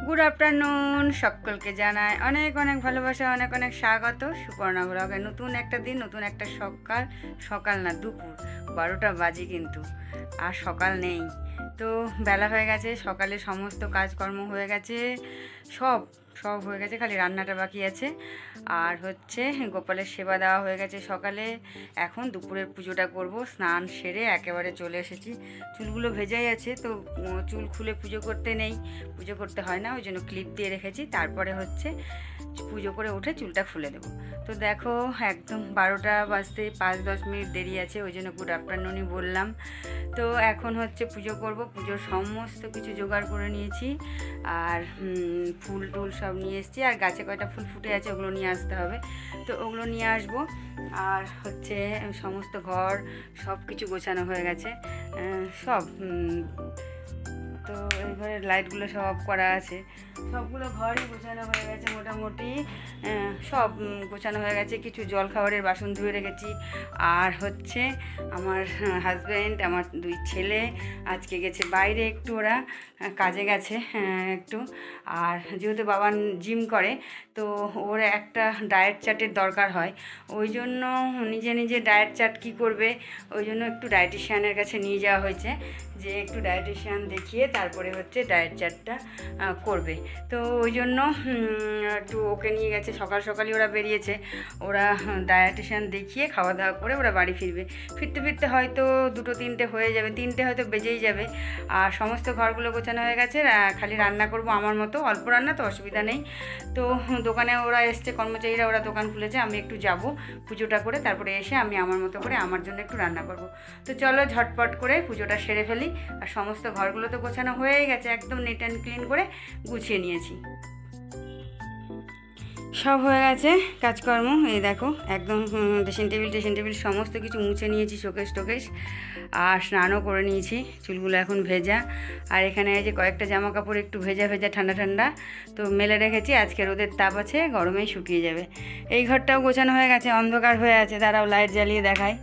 Good afternoon, সকলকে জানাই অনেক অনেক ভালোবাসা, অনেক অনেক স্বাগত সুপর্ণা ব্লগে। নতুন একটা দিন, নতুন একটা সকাল। সকাল না, দুপুর 12টা বাজে কিন্তু, আর সকাল নেই। তো বেলা হয়ে গেছে, সকালে সমস্ত কাজকর্ম হয়ে গেছে, সব সব হয়ে গেছে, খালি রান্নাটা বাকি আছে। আর হচ্ছে গোপালের সেবা দেওয়া হয়ে গেছে সকালে। এখন দুপুরের পুজোটা করব। স্নান সেরে একেবারে চলে এসেছি। চুলগুলো ভেজাই আছে, তো চুল খুলে পুজো করতে নেই, পুজো করতে হয় না, ওই জন্য ক্লিপ দিয়ে রেখেছি। তারপরে হচ্ছে পুজো করে উঠে চুলটা খুলে দেবো। তো দেখো, একদম 12টা বাজতে 5-10 মিনিট দেরি আছে, ওই জন্য গুড আফটারনুনই বললাম। তো এখন হচ্ছে পুজো করব। পুজোর সমস্ত কিছু জোগাড় করে নিয়েছি, আর ফুল টুল সব নিয়ে এসেছি, আর গাছে কয়টা ফুল ফুটে আছে ওগুলো নিয়ে আসতে হবে, তো ওগুলো নিয়ে আসবো। আর হচ্ছে সমস্ত ঘর সব কিছু গোছানো হয়ে গেছে, সব। তো এই ঘরের লাইটগুলো সব অফ করা আছে, সবগুলো ঘরই গোছানো হয়ে গেছে মোটামুটি। সব গোছানো হয়ে গেছে। কিছু জল খাবারের বাসন ধুয়ে রেখেছি। আর হচ্ছে আমার হাজব্যান্ড, আমার 2 ছেলে আজকে গেছে বাইরে, একটু ওরা কাজে গেছে একটু। আর যেহেতু বাবা জিম করে, তো ওর একটা ডায়েট চার্টের দরকার হয়, ওই জন্য নিজে নিজে ডায়েট চার্ট কী করবে, ওই জন্য একটু ডায়েটিশিয়ানের কাছে নিয়ে যাওয়া হয়েছে, যে একটু ডায়েটিশিয়ান দেখিয়ে তারপরে হচ্ছে ডায়েট চার্টটা করবে। তো ওই জন্য একটু ওকে নিয়ে গেছে। সকাল সকালই ওরা বেরিয়েছে, ওরা ডায়েটিশিয়ান দেখিয়ে খাওয়া দাওয়া করে ওরা বাড়ি ফিরবে। ফিরতে ফিরতে হয়তো 2-3টে হয়ে যাবে, 3টে হয়তো বেজেই যাবে। আর সমস্ত ঘরগুলো গোছানো হয়ে গেছে, খালি রান্না করব আমার মতো, অল্প রান্না, তো অসুবিধা নেই। তো দোকানে ওরা এসছে, কর্মচারীরা, ওরা দোকান খুলেছে, আমি একটু যাব পুজোটা করে, তারপরে এসে আমি আমার মতো করে আমার জন্য একটু রান্না করব। তো চলো ঝটপট করে পুজোটা সেরে ফেলি। আর সমস্ত ঘরগুলো তো গোছানো হয়েই গেছে, একদম নিট অ্যান্ড ক্লিন করে গুছিয়ে নিয়েছি, সব হয়ে গেছে কাজকর্ম। এই দেখো, একদম ড্রেসিং টেবিল সমস্ত কিছু মুছে নিয়েছি, শোকেস টোকেস। আর স্নানও করে নিয়েছি, চুলগুলো এখন ভেজা। আর এখানে এই যে কয়েকটা জামা কাপড় একটু ভেজা ভেজা ঠান্ডা ঠান্ডা, তো মেলে রেখেছি। আজকে রোদের তাপ আছে, গরমেই শুকিয়ে যাবে। এই ঘরটাও গোছানো হয়ে গেছে, অন্ধকার হয়ে আছে, দাঁড়াও লাইট জ্বালিয়ে দেখাই।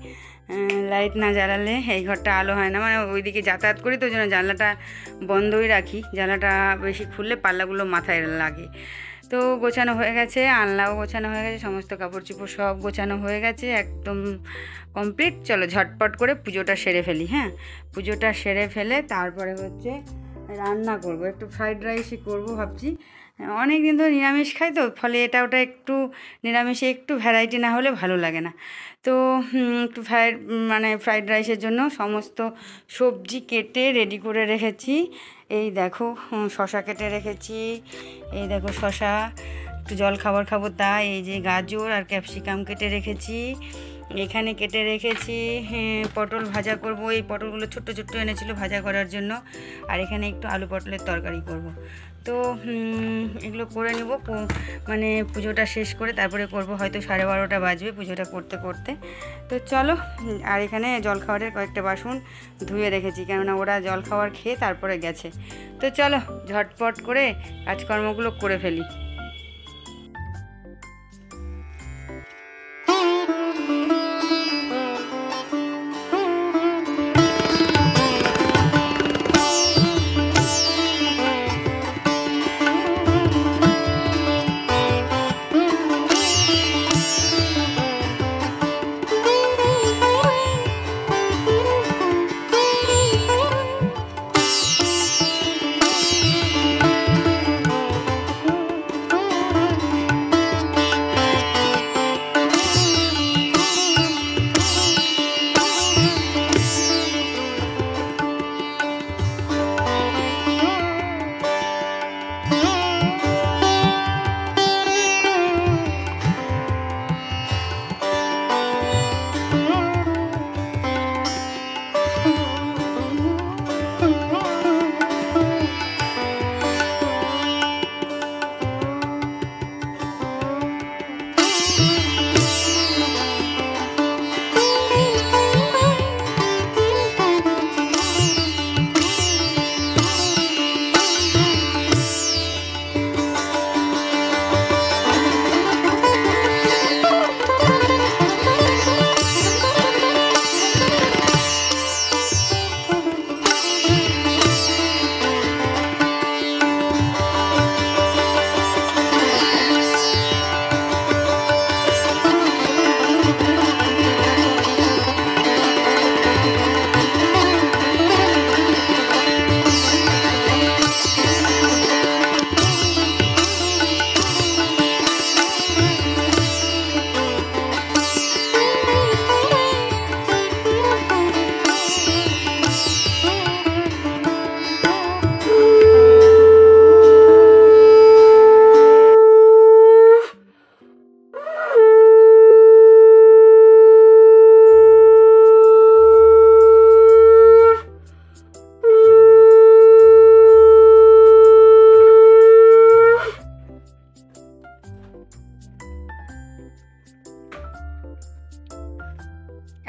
লাইট না জ্বালালে এই ঘরটা আলো হয় না, মানে ওইদিকে যাতায়াত করি তো, জন্য জানলাটা বন্ধই রাখি। জানলাটা বেশি খুললে পাল্লাগুলো মাথায় লাগে। তো গোছানো হয়ে গেছে, আনলাও গোছানো হয়ে গেছে, সমস্ত কাপড় চোপড় সব গোছানো হয়ে গেছে, একদম কমপ্লিট। চলো ঝটপট করে পুজোটা সেরে ফেলি। হ্যাঁ, পুজোটা সেরে ফেলে তারপরে হচ্ছে রান্না করব। একটু ফ্রাইড রাইসই করব ভাবছি। অনেক দিন ধরে নিরামিষ খাই, তো ফলে এটা ওটা একটু নিরামিষে একটু ভ্যারাইটি না হলে ভালো লাগে না। তো একটু ফ্রাইড রাইসের জন্য সমস্ত সবজি কেটে রেডি করে রেখেছি। এই দেখো, শশা কেটে রেখেছি, এই দেখো শশা, একটু জল খাবার খাবো তাই। এই যে গাজর আর ক্যাপসিকাম কেটে রেখেছি, এখানে কেটে রেখেছি পটল ভাজা করব। এই পটলগুলো ছোট্ট ছোট্ট এনেছিল ভাজা করার জন্য। আর এখানে একটু আলু পটলের তরকারি করব। তো এগুলো করে নেব, মানে পুজোটা শেষ করে তারপরে করব, হয়তো 12:30টা বাজবে পুজোটা করতে করতে। তো চলো। আর এখানে জলখাবারের কয়েকটা বাসন ধুয়ে রেখেছি, কেননা ওরা জলখাবার খেয়ে তারপরে গেছে। তো চলো ঝটপট করে কাজকর্মগুলো করে ফেলি।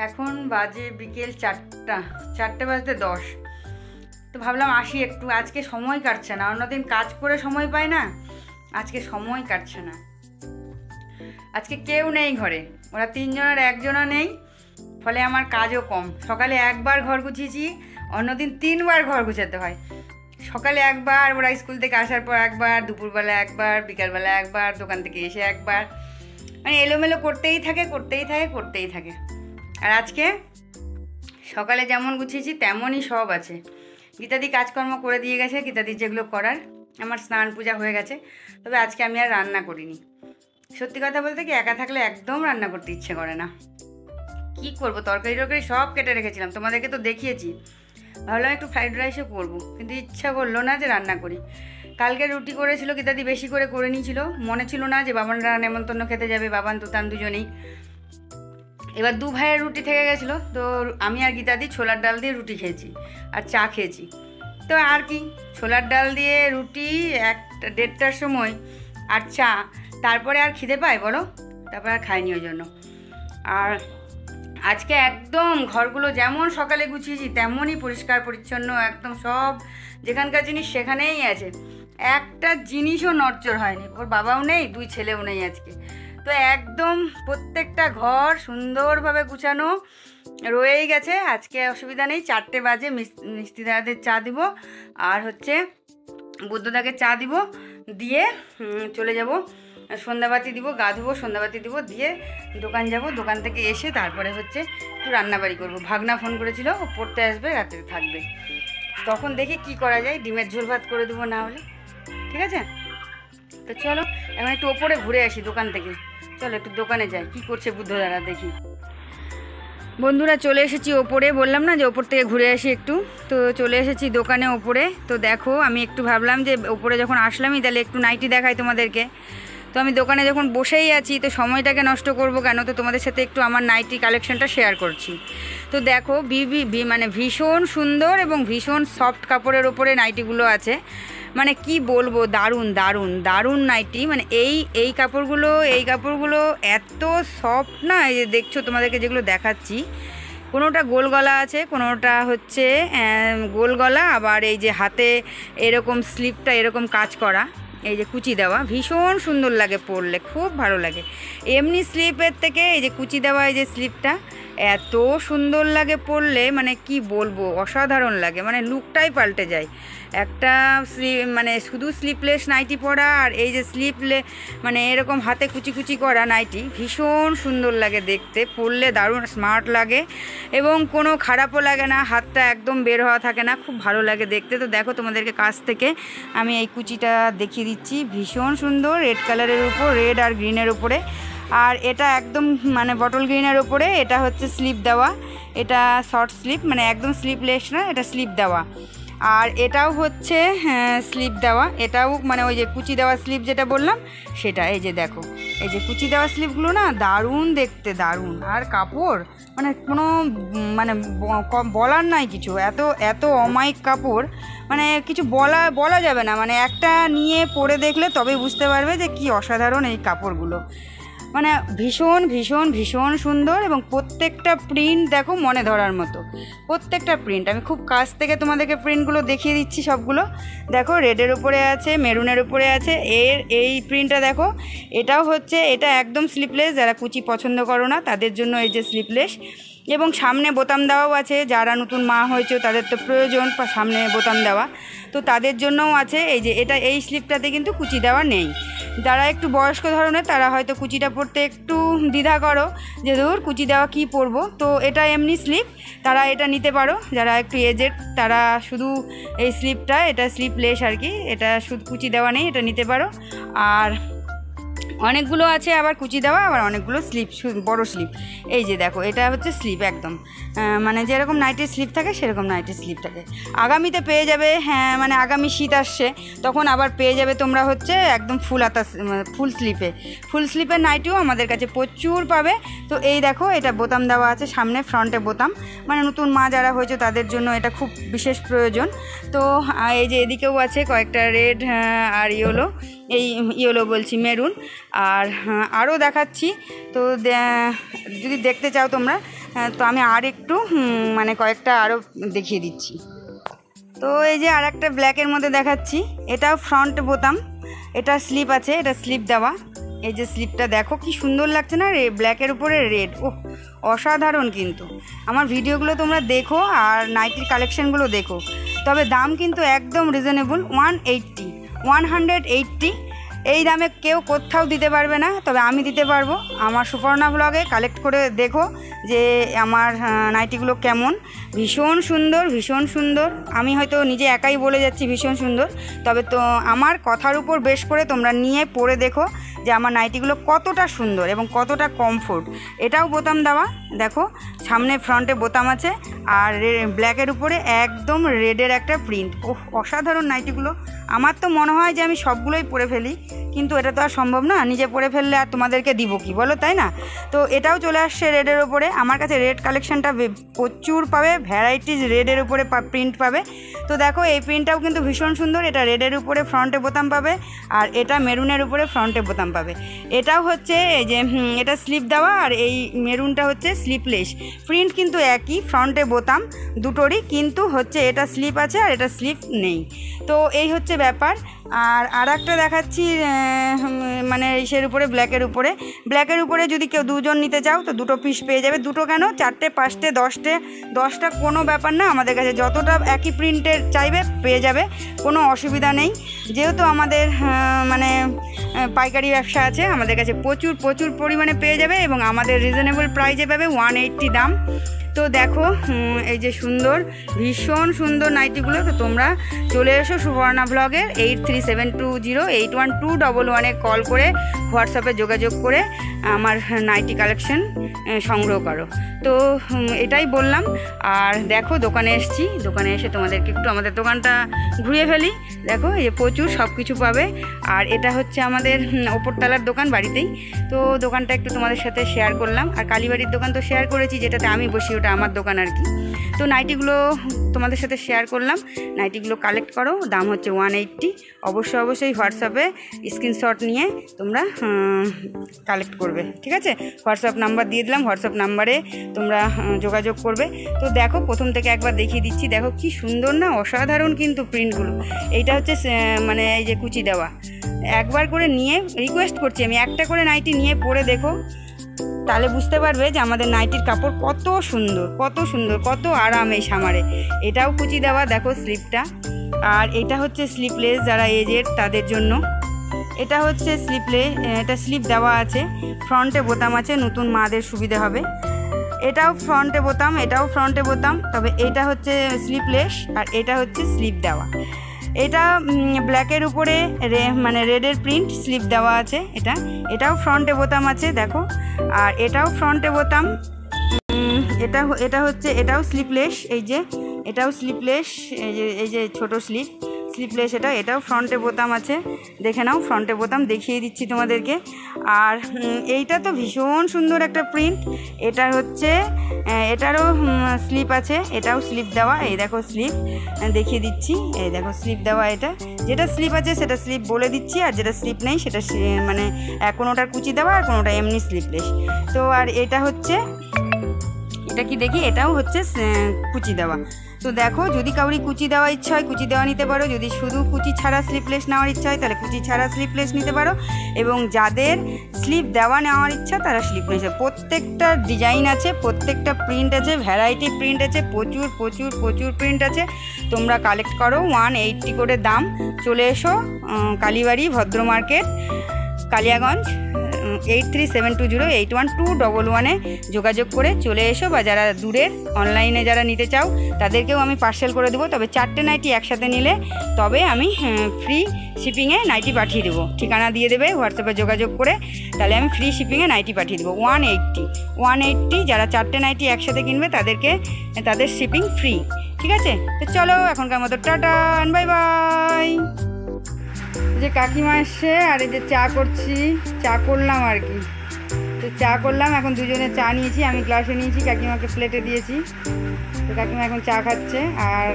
এখন বাজে বিকেল 4টা বাজতে 10। তো ভাবলাম আসি একটু, আজকে সময় কাটছে না, অন্যদিন কাজ করে সময় পাই না, আজকে সময় কাটছে না। আজকে কেউ নেই ঘরে, ওরা 3 জনের 1 জনও নেই, ফলে আমার কাজও কম। সকালে একবার ঘর গুছিয়েছি, অন্যদিন 3 বার ঘর গুছাতে হয়। সকালে একবার, ওরা স্কুল থেকে আসার পর একবার, দুপুরবেলা একবার, বিকালবেলা একবার, দোকান থেকে এসে একবার, মানে এলোমেলো করতেই থাকে। আর আজকে সকালে যেমন গুছিয়েছি তেমনই সব আছে। গীতাদি কাজকর্ম করে দিয়ে গেছে, গীতাদি যেগুলো করার। আমার স্নান পূজা হয়ে গেছে, তবে আজকে আমি আর রান্না করিনি। সত্যি কথা বলতে কি, একা থাকলে একদম রান্না করতে ইচ্ছে করে না। কি করব, তরকারি সব কেটে রেখেছিলাম, তোমাদেরকে তো দেখিয়েছি। ভাবলাম একটু ফ্রাইড রাইসও করবো, কিন্তু ইচ্ছা করলো না যে রান্না করি। কালকে রুটি করেছিল, গীতাদি বেশি করে নিয়েছিল, মনে ছিল না যে বাবানরা নেমন্তন্ন খেতে যাবে, বাবান তুতান দুজনেই। এবার 2 ভাইয়ের রুটি থেকে গেছিলো, তো আমি আর গীতাদি ছোলার ডাল দিয়ে রুটি খেয়েছি আর চা খেয়েছি। তো আর কি, ছোলার ডাল দিয়ে রুটি 1-1:30টার সময় আর চা, তারপরে আর খিদে পায় বলো? তারপর আর খাইনি ওই জন্য। আর আজকে একদম ঘরগুলো যেমন সকালে গুছিয়েছি তেমনই পরিষ্কার পরিচ্ছন্ন, একদম সব যেখানকার জিনিস সেখানেই আছে, একটা জিনিসও নড়চড় হয়নি। ওর বাবাও নেই, 2 ছেলেও নেই আজকে। তো একদম প্রত্যেকটা ঘর সুন্দরভাবে গুছানো রয়েই গেছে। আজকে অসুবিধা নেই। 4টে বাজে মিস্ত্রি দাদাদের চা দিব, আর হচ্ছে বুদ্ধদাকে চা দিব, দিয়ে চলে যাব, সন্ধ্যাবাতি দিব, গা ধুবো, সন্ধ্যাবাতি দিব, দিয়ে দোকান যাব। দোকান থেকে এসে তারপরে হচ্ছে একটু রান্নাবাড়ি করবো। ভাগনা ফোন করেছিল, ও পড়তে আসবে, রাতে থাকবে, তখন দেখি কি করা যায়। ডিমের ঝোল ভাত করে দেবো না হলে, ঠিক আছে? তো চলো এখন একটু ওপরে ঘুরে আসি দোকান থেকে। চলো একটু দোকানে যাই, কি করছে বুদ্ধ দাদা দেখি। বন্ধুরা চলে এসেছি ওপরে, বললাম না যে ওপর থেকে ঘুরে আসি একটু। তো চলে এসেছি দোকানে ওপরে। তো দেখো, আমি একটু ভাবলাম যে ওপরে যখন আসলামই তাহলে একটু নাইটি দেখাই তোমাদেরকে। তো আমি দোকানে যখন বসেই আছি, তো সময়টাকে নষ্ট করব কেন, তো তোমাদের সাথে একটু আমার নাইটি কালেকশনটা শেয়ার করছি। তো দেখো, মানে ভীষণ সুন্দর এবং ভীষণ সফট কাপড়ের ওপরে নাইটিগুলো আছে। মানে কি বলবো, দারুণ নাইটি। মানে এই কাপড়গুলো এত সফট না, এই যে দেখছো তোমাদেরকে যেগুলো দেখাচ্ছি, কোনোটা গোল গলা আছে, কোনোটা হচ্ছে গোল গলা, আবার এই যে হাতে এরকম স্লিপটা এরকম কাজ করা, এই যে কুচি দেওয়া, ভীষণ সুন্দর লাগে পরলে, খুব ভালো লাগে। এমনি স্লিপের থেকে এই যে কুচি দেওয়া এই যে স্লিপটা এত সুন্দর লাগে পরলে, মানে কি বলবো, অসাধারণ লাগে, মানে লুকটাই পাল্টে যায়। একটা মানে শুধু স্লিপলেস নাইটি পরা আর এই যে মানে এরকম হাতে কুচি করা নাইটি, ভীষণ সুন্দর লাগে দেখতে, পরলে দারুণ স্মার্ট লাগে এবং কোনো খারাপও লাগে না, হাতটা একদম বের হওয়া থাকে না, খুব ভালো লাগে দেখতে। তো দেখো তোমাদেরকে কাছ থেকে আমি এই কুচিটা দেখিয়ে দিচ্ছি, ভীষণ সুন্দর, রেড কালারের উপর, রেড আর গ্রিনের উপরে। আর এটা একদম মানে বটল গ্রিনের ওপরে, এটা হচ্ছে স্লিপ দেওয়া, এটা শর্ট স্লিপ, মানে একদম স্লিপলেস না, এটা স্লিপ দেওয়া। আর এটাও হচ্ছে স্লিপ দেওয়া, এটাও মানে ওই যে কুচি দেওয়া স্লিপ যেটা বললাম সেটা। এই যে দেখো, এই যে কুচি দেওয়া স্লিপগুলো না দারুণ দেখতে, দারুণ। আর কাপড় মানে কোনো মানে বলার নাই কিছু, এত অমায়িক কাপড়, মানে কিছু বলা যাবে না। মানে একটা নিয়ে পরে দেখলে তবেই বুঝতে পারবে যে কি অসাধারণ এই কাপড়গুলো, মানে ভীষণ সুন্দর। এবং প্রত্যেকটা প্রিন্ট দেখো মনে ধরার মতো, প্রত্যেকটা প্রিন্ট। আমি খুব কাছ থেকে তোমাদেরকে প্রিন্টগুলো দেখিয়ে দিচ্ছি সবগুলো। দেখো, রেডের উপরে আছে, মেরুনের উপরে আছে, এই প্রিন্টটা দেখো, এটাও হচ্ছে, এটা একদম স্লিপলেস। যারা কুচি পছন্দ করো না তাদের জন্য এই যে স্লিপলেস, এবং সামনে বোতাম দেওয়াও আছে। যারা নতুন মা হয়েছে তাদের তো প্রয়োজন সামনে বোতাম দেওয়া, তো তাদের জন্যও আছে। এই যে এটা, এই স্লিপটাতে কিন্তু কুচি দেওয়া নেই। যারা একটু বয়স্ক ধরনের তারা হয়তো কুচিটা পরতে একটু দ্বিধা করো যে ধর কুচি দেওয়া কী পরবো, তো এটা এমনি স্লিপ, তারা এটা নিতে পারো। যারা একটু এজেড তারা শুধু এই স্লিপটা, এটা স্লিপলেস আর কি, এটা শুধু কুচি দেওয়া নেই, এটা নিতে পারো। আর অনেকগুলো আছে আবার কুচি দেওয়া, আবার অনেকগুলো স্লিপ, বড় স্লিপ। এই যে দেখো, এটা হচ্ছে স্লিপ একদম, মানে যেরকম নাইটের স্লিপ থাকে সেরকম নাইটের স্লিপ থাকে। আগামীতে পেয়ে যাবে, হ্যাঁ মানে আগামী শীত আসছে তখন আবার পেয়ে যাবে তোমরা হচ্ছে একদম ফুল স্লিপের নাইটিও আমাদের কাছে প্রচুর পাবে। তো এই দেখো, এটা বোতাম দেওয়া আছে সামনে, ফ্রন্টে বোতাম, মানে নতুন মা যারা হয়েছে তাদের জন্য এটা খুব বিশেষ প্রয়োজন। তো এই যে এদিকেও আছে কয়েকটা রেড আর ইয়েলো বলছি, মেরুন। আর আরও দেখাচ্ছি, তো যদি দেখতে চাও তোমরা তো আমি আর একটু মানে কয়েকটা আরও দেখিয়ে দিচ্ছি। তো এই যে আর একটা ব্ল্যাকের মধ্যে দেখাচ্ছি, এটাও ফ্রন্ট বোতাম, এটা স্লিপ আছে, এটা স্লিপ দেওয়া। এই যে স্লিপটা দেখো কি সুন্দর লাগছে না, ব্ল্যাকের উপরে রেড, ও অসাধারণ। কিন্তু আমার ভিডিওগুলো তোমরা দেখো আর নাইটির কালেকশানগুলো দেখো, তবে দাম কিন্তু একদম রিজনেবল, 180 এই দামে কেউ কোথাও দিতে পারবে না, তবে আমি দিতে পারবো। আমার সুপর্ণা ব্লগে কালেক্ট করে দেখো যে আমার নাইটিগুলো কেমন, ভীষণ সুন্দর, ভীষণ সুন্দর। আমি হয়তো নিজে একাই বলে যাচ্ছি ভীষণ সুন্দর, তবে তো আমার কথার উপর বেশ করে তোমরা নিয়ে পরে দেখো যে আমার নাইটিগুলো কতটা সুন্দর এবং কতটা কমফোর্ট। এটাও বোতাম দেওয়া, দেখো সামনে ফ্রন্টে বোতাম আছে, আর ব্ল্যাকের উপরে একদম রেডের একটা প্রিন্ট। ও অসাধারণ নাইটিগুলো। আমার তো মনে হয় যে আমি সবগুলোই পরে ফেলি, কিন্তু এটা তো আর সম্ভব না, নিজে পরে ফেললে আর তোমাদেরকে দিব কি বলো, তাই না? তো এটাও চলে আসছে রেডের ওপরে। আমার কাছে রেড কালেকশানটা প্রচুর পাবে, ভ্যারাইটিস রেডের উপরে প্রিন্ট পাবে। তো দেখো এই প্রিন্টটাও কিন্তু ভীষণ সুন্দর, এটা রেডের উপরে ফ্রন্টে বোতাম পাবে, আর এটা মেরুনের উপরে ফ্রন্টে বোতাম পাবে। এটাও হচ্ছে এই যে এটা স্লিপ দেওয়া, আর এই মেরুনটা হচ্ছে স্লিপলেস। প্রিন্ট কিন্তু একই, ফ্রন্টে বোতাম দুটোরই, কিন্তু হচ্ছে এটা স্লিপ আছে আর এটা স্লিপ নেই। তো এই হচ্ছে ব্যাপার। আর একটা দেখাচ্ছি মানে ইসের উপরে, ব্ল্যাকের উপরে যদি কেউ দুজন নিতে চাও তো দুটো পিস পেয়ে যাবে। দুটো কেন, 4টে 5টে 10টা কোনো ব্যাপার না, আমাদের কাছে যতটা একই প্রিন্টের চাইবে পেয়ে যাবে, কোনো অসুবিধা নেই। যেহেতু আমাদের মানে পাইকারি ব্যবসা আছে, আমাদের কাছে প্রচুর পরিমাণে পেয়ে যাবে, এবং আমাদের রিজনেবল প্রাইসে পাবে, 180 দাম। তো দেখো এই যে সুন্দর, ভীষণ সুন্দর নাইটিগুলো। তো তোমরা চলে এসো সুপর্ণা ব্লগের 8372081211 কল করে হোয়াটসঅ্যাপে যোগাযোগ করে আমার নাইটি কালেকশন সংগ্রহ করো। তো এটাই বললাম। আর দেখো দোকানে এসেছি, দোকানে এসে তোমাদেরকে একটু আমাদের দোকানটা ঘুরিয়ে ফেলি। দেখো এই প্রচুর সব কিছু পাবে, আর এটা হচ্ছে আমাদের ওপরতলার দোকান বাড়িতেই। তো দোকানটা একটু তোমাদের সাথে শেয়ার করলাম। আর কালীবাড়ির দোকান তো শেয়ার করেছি, যেটাতে আমি বসি, ওটা আমার দোকান আর কি। তো নাইটিগুলো তোমাদের সাথে শেয়ার করলাম। নাইটিগুলো কালেক্ট করো, দাম হচ্ছে 180। অবশ্যই হোয়াটসঅ্যাপে স্ক্রিনশট নিয়ে তোমরা কালেক্ট করবে, ঠিক আছে? হোয়াটসঅ্যাপ নাম্বার দিয়ে দিলাম, হোয়াটসঅ্যাপ নাম্বারে তোমরা যোগাযোগ করবে। তো দেখো প্রথম থেকে একবার দেখিয়ে দিচ্ছি, দেখো কি সুন্দর না, অসাধারণ কিন্তু প্রিন্টগুলো। এইটা হচ্ছে মানে এই যে কুচি দেওয়া, একবার করে নিয়ে রিকোয়েস্ট করছি আমি, একটা করে নাইটি নিয়ে পরে দেখো, তাহলে বুঝতে পারবে যে আমাদের নাইটির কাপড় কত সুন্দর, কত আরাম এই সামারে। এটাও কুচি দেওয়া, দেখো স্লিপটা। আর এটা হচ্ছে স্লিপলেস, যারা এজেড তাদের জন্য। এটা হচ্ছে এটা স্লিপ দেওয়া আছে, ফ্রন্টে বোতাম আছে, নতুন মাদের সুবিধা হবে। এটাও ফ্রন্টে বোতাম, এটাও ফ্রন্টে বোতাম, তবে এটা হচ্ছে স্লিপলেস আর এটা হচ্ছে স্লিপ দেওয়া। এটা ব্ল্যাকের উপরে মানে রেডের প্রিন্ট স্লিপ দেওয়া আছে। এটাও ফ্রন্টে বোতাম আছে, দেখো। আর এটাও ফ্রন্টে বোতাম, এটাও স্লিপলেস, এই যে এটাও স্লিপলেস, এই যে ছোটো স্লিপলেস এটাও ফ্রন্টে বোতাম আছে, দেখে নাও, ফ্রন্টে বোতাম দেখিয়ে দিচ্ছি তোমাদেরকে। আর এইটা তো ভীষণ সুন্দর একটা প্রিন্ট। এটা হচ্ছে এটারও স্লিপ আছে, এটাও স্লিপ দেওয়া, এই দেখো স্লিপ দেখিয়ে দিচ্ছি, এই দেখো স্লিপ দেওয়া। এটা যেটা স্লিপ আছে সেটা স্লিপ বলে দিচ্ছি, আর যেটা স্লিপ নেই সেটা মানে কোনোটার কুচি দেওয়া আর কোনোটা এমনি স্লিপলেস। তো আর এটা হচ্ছে, এটা কি দেখি, এটাও হচ্ছে কুচি দেওয়া। তো দেখো যদি কাউরি কুচি দেওয়া ইচ্ছা হয় কুচি দেওয়া নিতে পারো, যদি শুধু কুচি ছাড়া স্লিপলেস নেওয়ার ইচ্ছা হয় তাহলে কুচি ছাড়া স্লিপলেস নিতে পারো, এবং যাদের স্লিপ দেওয়া নেওয়ার ইচ্ছা তারা স্লিপলেস। প্রত্যেকটা ডিজাইন আছে, প্রত্যেকটা প্রিন্ট আছে, ভ্যারাইটি প্রিন্ট আছে, প্রচুর প্রিন্ট আছে। তোমরা কালেক্ট করো, 180 করে দাম। চলে এসো কালীবাড়ি ভদ্র মার্কেট, কালিয়াগঞ্জ, 8372081211 যোগাযোগ করে চলে এসো। বা যারা দূরের অনলাইনে যারা নিতে চাও তাদেরকেও আমি পার্সেল করে দেবো, তবে 4টে নাইটি একসাথে নিলে তবে আমি ফ্রি শিপিংয়ে নাইটি পাঠিয়ে দেবো। ঠিকানা দিয়ে দেবে হোয়াটসঅ্যাপে যোগাযোগ করে, তাহলে আমি ফ্রি শিপিংয়ে নাইটি পাঠিয়ে দেবো। 180 যারা 4টে নাইটি একসাথে কিনবে তাদের শিপিং ফ্রি, ঠিক আছে? তো চলো এখনকার মতো টাটা, বাই বাই। যে কাকিমা এসছে, আর এই যে চা করলাম আর কি। তো চা করলাম, এখন দুজনে চা নিয়েছি, আমি গ্লাসে নিয়েছি, কাকিমাকে প্লেটে দিয়েছি। তো কাকিমা এখন চা খাচ্ছে। আর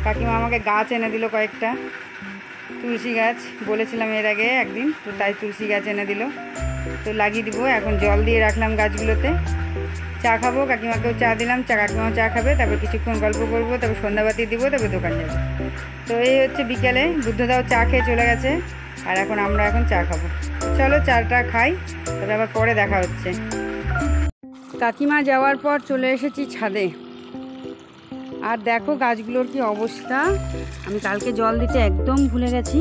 কাকিমা আমাকে গাছ এনে দিল কয়েকটা, তুলসী গাছ, বলেছিলাম এর আগে একদিন, তো তাই তুলসী গাছ এনে দিল। তো লাগিয়ে দিব, এখন জল দিয়ে রাখলাম গাছগুলোতে। চা খাবো, কাকিমাকেও চা দিলাম, কাকিমাও চা খাবে, তারপর কিছুক্ষণ গল্প করবো, তারপর সন্ধ্যাবাতি দিব, তারপর দোকান যাবো। তো এই হচ্ছে বিকেলে বুদ্ধদাও চা খেয়ে চলে গেছে, আর আমরা এখন চা খাবো। চলো চাটা খাই, তারপর আবার পরে দেখা হচ্ছে। কাকিমা যাওয়ার পর চলে এসেছি ছাদে, আর দেখো গাছগুলোর কি অবস্থা। আমি কালকে জল দিতে একদম ভুলে গেছি,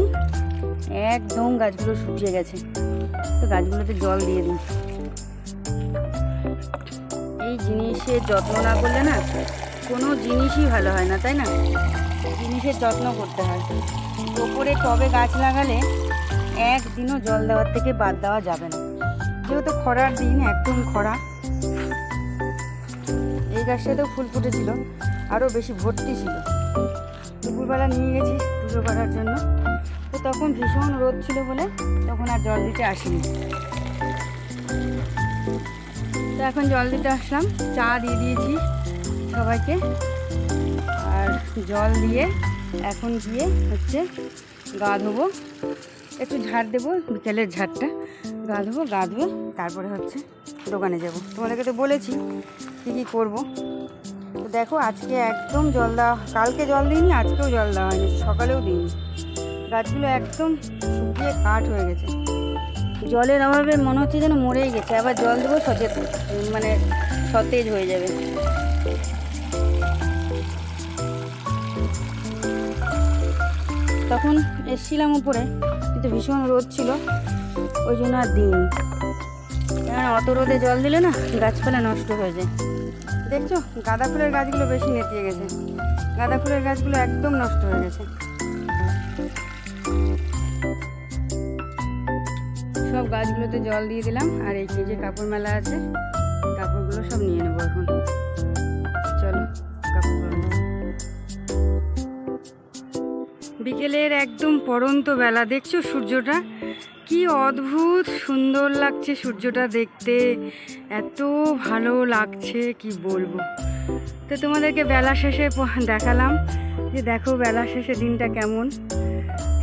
একদম গাছগুলো শুকিয়ে গেছে। তো গাছগুলোতে জল দিয়ে দিই। এই জিনিসের যত্ন না করলে না কোনো জিনিসই ভালো হয় না, তাই না? জিনিসের যত্ন করতে হয়। ওপরে টবে গাছ লাগালে একদিনও জল দেওয়ার থেকে বাদ দেওয়া যাবে না, যেহেতু খরার দিন, একদম খরা। এই গাছটাতেও ফুল ফুটেছিল, আরও বেশি ভর্তি ছিল। দুপুরবেলা নিয়ে গেছি পুজো করার জন্য, তো তখন ভীষণ রোদ ছিল বলে তখন আর জল দিতে আসিনি। তো এখন জল দিতে আসলাম, চা দিয়ে দিয়েছি সবাইকে, আর জল দিয়ে এখন গিয়ে হচ্ছে গা ধোবো, একটু ঝাড় দেবো, বিকেলের ঝাড়টা গা ধোবো, গা ধুয়ে তারপরে হচ্ছে দোকানে যাব। তোমাদেরকে তো বলেছি কী কী করবো। তো দেখো আজকে একদম জল দেওয়া, কালকে জল দিইনি, আজকেও জল দেওয়া হয়নি, সকালেও দিইনি। গাছগুলো একদম শুকিয়ে কাঠ হয়ে গেছে, জলের অভাবে মনে হচ্ছে যেন মরেই গেছে। আবার জল দেবো সতেজ হয়ে যাবে। তখন এসছিলাম উপরে, কিন্তু ভীষণ রোদ ছিল, ওই জন্য আর দিইনি। কেননা অত রোদে জল দিলে না গাছপালা নষ্ট হয়ে যায়। দেখছো গাঁদা ফুলের গাছগুলো বেশি নেতিয়ে গেছে, গাঁদা ফুলের গাছগুলো একদম নষ্ট হয়ে গেছে। সব গাছগুলোতে জল দিয়ে দিলাম, আর এই যে কাপড় মেলা আছে, কাপড়গুলো সব নিয়ে নেবো এখন। চলো কাপড়। বিকেলের একদম পড়ন্ত বেলা, দেখছো সূর্যটা কি অদ্ভুত সুন্দর লাগছে, সূর্যটা দেখতে এত ভালো লাগছে কি বলবো। তো তোমাদেরকে বেলা শেষে দেখালাম যে দেখো বেলা শেষে দিনটা কেমন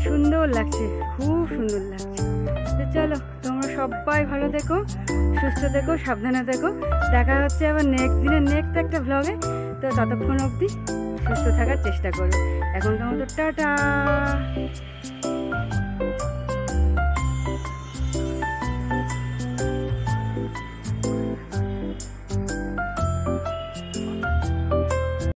সুন্দর লাগছে, খুব সুন্দর লাগছে। তো চলো তোমরা সবাই ভালো থেকো, সুস্থ থেকো, সাবধানে থেকো। দেখা হচ্ছে আবার নেক্সট দিনের নেক্সট একটা ভ্লগে। তো ততক্ষণ অবধি সুস্থ থাকার চেষ্টা করো। এখনকার মতো টাটা।